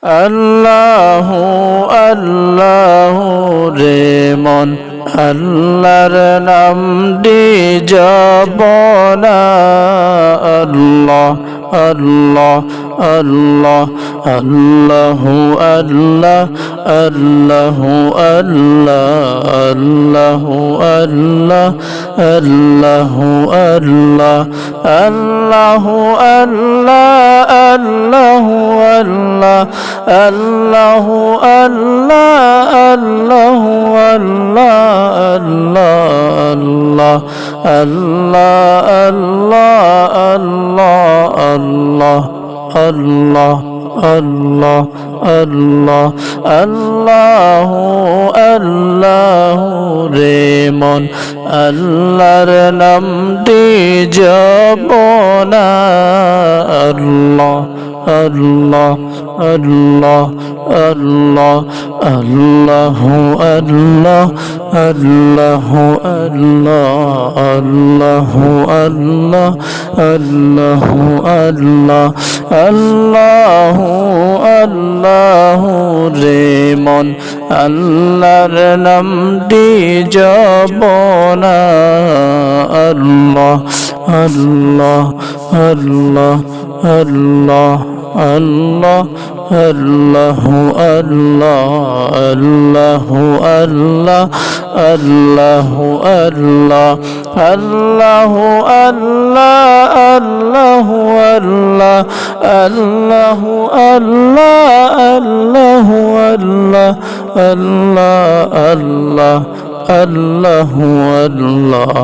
আল্লাহু আল্লাহু রে মন আল্লাহর নামটি জপনা আল্লাহ আল্লাহ আল্লাহ আল্লাহু আল্লাহ আল্লাহু আল্লাহ আল্লাহু আল্লাহ আল্লাহু আল্লাহ আল্লাহু আল্লাহ আল্লাহু আল্লাহ আল্লাহু আল্লাহ আল্লাহু আল্লাহ আল্লাহ আল্লাহ আল্লাহ আল্লাহ আল্লাহ আল্লাহ আল্লাহ আল্লাহ রে মন আল্লাহর নামটি জপনা আল্লাহ আল্লাহ আল্লাহ আল্লাহ আল্লাহু আল্লাহ আল্লাহু আল্লাহ আল্লাহু আল্লাহ আল্লাহু আল্লাহ আল্লাহু আল্লাহ রে মন আল্লাহর নামটি জপনা আল্লাহ আল্লাহ আল্লাহ আল্লাহ আল্লাহ আল্লাহু আল্লাহ আল্লাহু আল্লাহ আল্লাহু আল্লাহ আল্লাহু আল্লাহ আল্লাহু আল্লাহ আল্লাহু আল্লাহ আল্লাহু আল্লাহ আল্লাহ আল্লাহ আল্লাহু আল্লাহ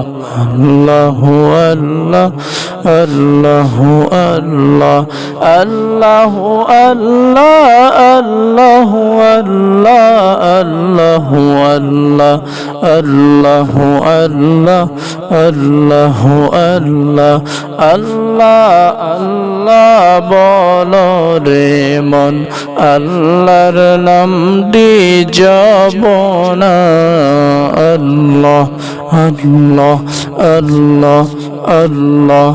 আল্লাহু আল্লাহ আল্লাহু আল্লাহ আল্লাহু আল্লাহ আল্লাহু আল্লাহ আল্লাহু আল্লাহ আল্লাহ আল্লাহ বলো রে মন আল্লাহর নামটি জপনা আল্লাহ আল্লাহ আল্লাহ আল্লাহ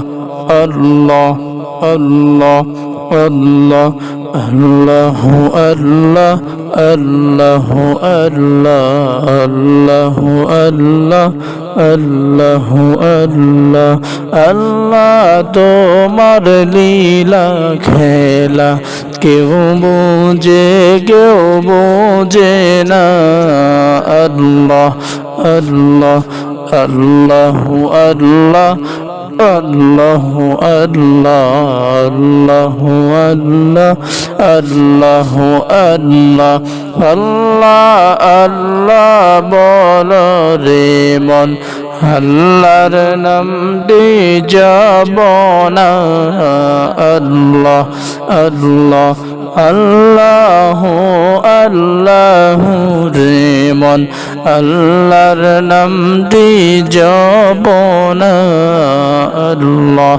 আল্লাহ আল্লাহ আল্লাহ আল্লাহু আল্লাহ আল্লাহু আল্লাহ আল্লাহু আল্লাহ আল্লাহু আল্লাহ আল্লাহ তোমার লীলা খেলা কেউ বোঝে না আল্লাহ আল্লাহ আল্লাহু আল্লাহ আল্লাহু আল্লাহ আল্লাহু আল্লাহ আল্লাহ আল্লাহ বলো রে মন আল্লাহর নামটি জপনা আল্লাহ আল্লাহ আল্লাহু আল্লাহ রে মন আল্লাহর নামটি জপনা আল্লাহ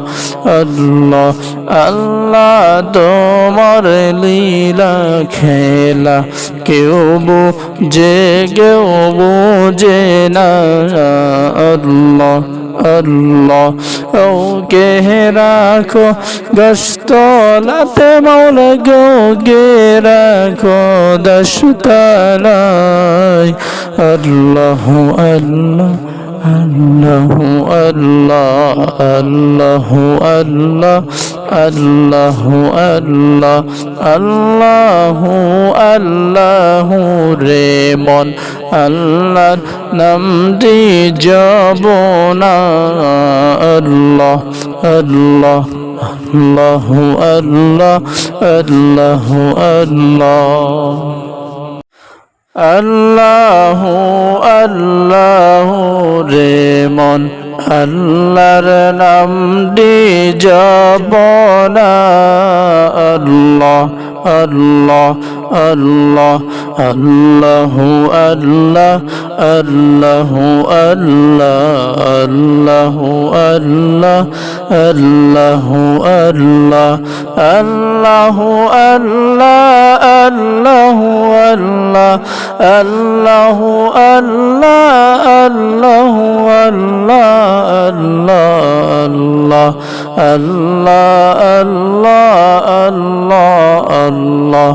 আল্লাহ আল্লাহ তোমার লীলা খেলা কেউ বোঝে না আল্লাহ আল্লাহ ওকে রাখো গস্তলাতে মৌলা গে রাখো দশতলায় আল্লাহু আল্লাহ আল্লাহু আল্লাহ আল্লাহু আল্লাহ আল্লাহু আল্লাহ আল্লাহু আল্লাহ রে মন আল্লাহর নামটি জপনা আল্লাহ আল্লাহ আল্লাহু আল্লাহ আল্লাহু আল্লাহ আল্লাহু আল্লাহ রে মন আল্লাহর নামটি জপনা আল্লাহ আল্লাহ আল্লাহ আল্লাহু আল্লাহ আল্লাহু আল্লাহ আল্লাহু আল্লাহ আল্লাহু আল্লাহ আল্লাহু আল্লাহ আল্লাহু আল্লাহ আল্লাহু আল্লাহ আল্লাহু আল্লাহ আল্লাহ আল্লাহ আল্লাহ আল্লাহ আল্লাহ